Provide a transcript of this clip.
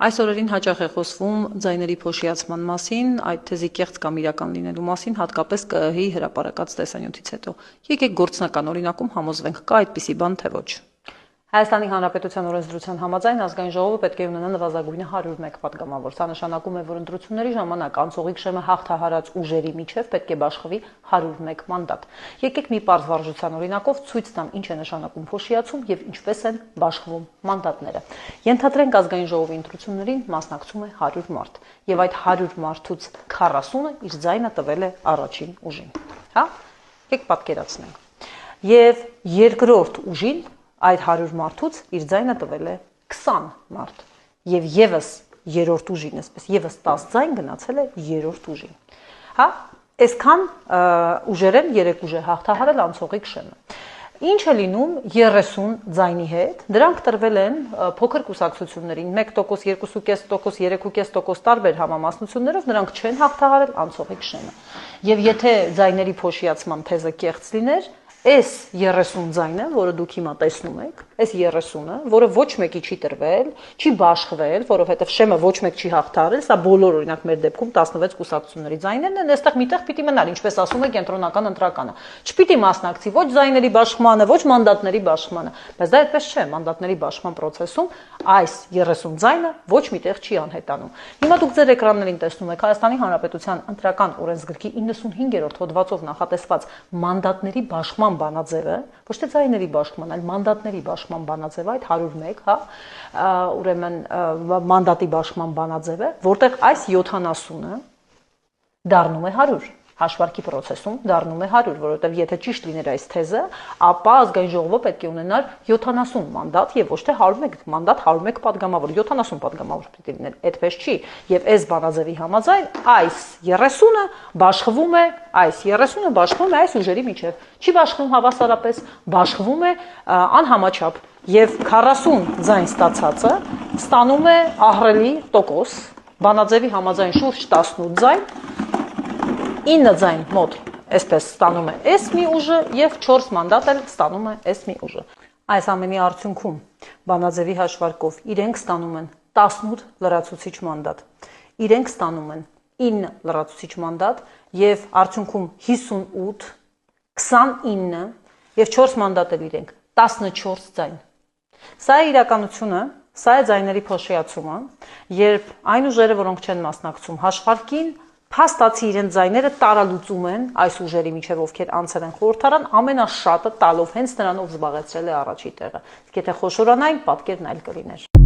Այս օրերին հաճախ է խոսվում ձայների փոշիացման մասին, այդ թեզի կեղծ կամ իրական լինելու մասին, հատկապես ԿԸՀ-ի հրապարակած տեսանյութից հետո։ Եկեք գործնական օրինակում համոզվենք, կա այդպիսի բան, թե ոչ։ Հայաստանի Հանրապետության օրենսդրության համաձայն ազգային ժողովը պետք է ունենա նվազագույնը 101 պատգամավոր։ Սա նշանակում է, որ ընտրությունների ժամանակ անցողիկ շեմը հաղթահարած ուժերի միջև պետք է բաշխվի 101 մանդատ։ Եկեք մի պարզ վարժության օրինակով ցույց տամ, ինչ է նշանակում փոշիացում եւ ինչպես են բաշխվում մանդատները։ Ենթադրենք ազգային ժողովի ընտրություններին մասնակցում է 100 մարդ, եւ այդ 100 մարդուց 40-ը իր ձայնը տվել է առաջին ուժին։ Հա? Եկեք պատկերացնենք։ Եվ երկրորդ ուժին այդ 100 մարդուց իր ձայնը տվել է 20 մարդ եւ եւս երրորդ ուժին, այսպես եւս 10 ձայն գնացել է երրորդ ուժին։ Հա, այսքան ուժեր են, 3 ուժ է հաղթահարել անցողիկ շեմը։ Ինչ է լինում 30 ձայնի հետ, դրանք տրվել են փոքր կուսակցություններին 1%, 2.5%, 3.5% տարբեր համամասնություններով, նրանք չեն հաղթահարել անցողիկ շեմը։ Եվ եթե ձայների փոշիացման թեզը կեղծ լիներ, այս 30 ձայնը, որը դուք հիմա տեսնում եք, այս 30-ը, որը ոչ մեկի չի տրվել, չի բաշխվել, որովհետև շեմը ոչ մեկ չի հաղթահարել, սա բոլոր օրինակ մեր դեպքում 16 կուսակցությունների ձայներն են, այստեղ միտեղ պիտի մնալ, ինչպես ասում է կենտրոնական ընտրականը։ Չպիտի մասնակցի ոչ ձայների բաշխմանը, ոչ մանդատների բաշխմանը, բայց դա այդպես չէ, մանդատների բաշխման process-ում այս 30 ձայնը ոչ միտեղ չի անհետանում։ Հիմա դուք ձեր էկրաններին տեսնում եք Հայաստանի Հանրապետության ընտրական օրենսգրքի 95-րդ հոդվածով նախատեսված մանդատների բաշխման բանաձևը, ոչ թե ձայների բաշխման, այլ մանդատների բաշխման բանաձևը, այդ 101, հա, ուրեմն մանդատի բաշխման բանաձևը, որտեղ այս 70-ը դառնում է 100, հաշվարկի process-ում դառնում է 100, որովհետև եթե ճիշտ լիներ այս թեզը, ապա ազգային ժողովը պետք է ունենար 70 մանդատ եւ ոչ թե 101 մանդատ, 101 падգամավոր, 70 падգամավոր պետք է լիներ, այդպես չի։ Եվ այս բանաձևի համաձայն այս 30-ը բաշխվում է, այս ուժերի միջև։ Չի բաշխվում հավասարապես, բաշխվում է անհամաչափ եւ 40 ձայն ստացածը ստանում է ահռելի տոկոս, բանաձևի համաձայն շուրջ 18 ձայն, 9 ձայն մոտ այսպես ստանում է այս մի ուժը եւ 4 մանդատ էլ ստանում է այս մի ուժը։ Այս ամենի արդյունքում բանաձևի հաշվարկով իրենք ստանում են 18 լրացուցիչ մանդատ, իրենք ստանում են 9 լրացուցիչ մանդատ եւ արդյունքում 58, 29 եւ 4 մանդատ էլ իրենք 14 ձայն։ Սա է իրականությունը, սա է ձայների փոշիացումը, երբ այն ուժերը, որոնք չեն մասնակցում հաշվարկին, փաստացի իրենց ձայները տարալուծում են այս ուժերի միջև, ովքեր անցել են խորհրդարան, ամենաշատը տալով հենց նրանով զբաղեցրել է առաջի տեղը։ Իսկ եթե խոշորանային, պատկերն այլ կլիներ։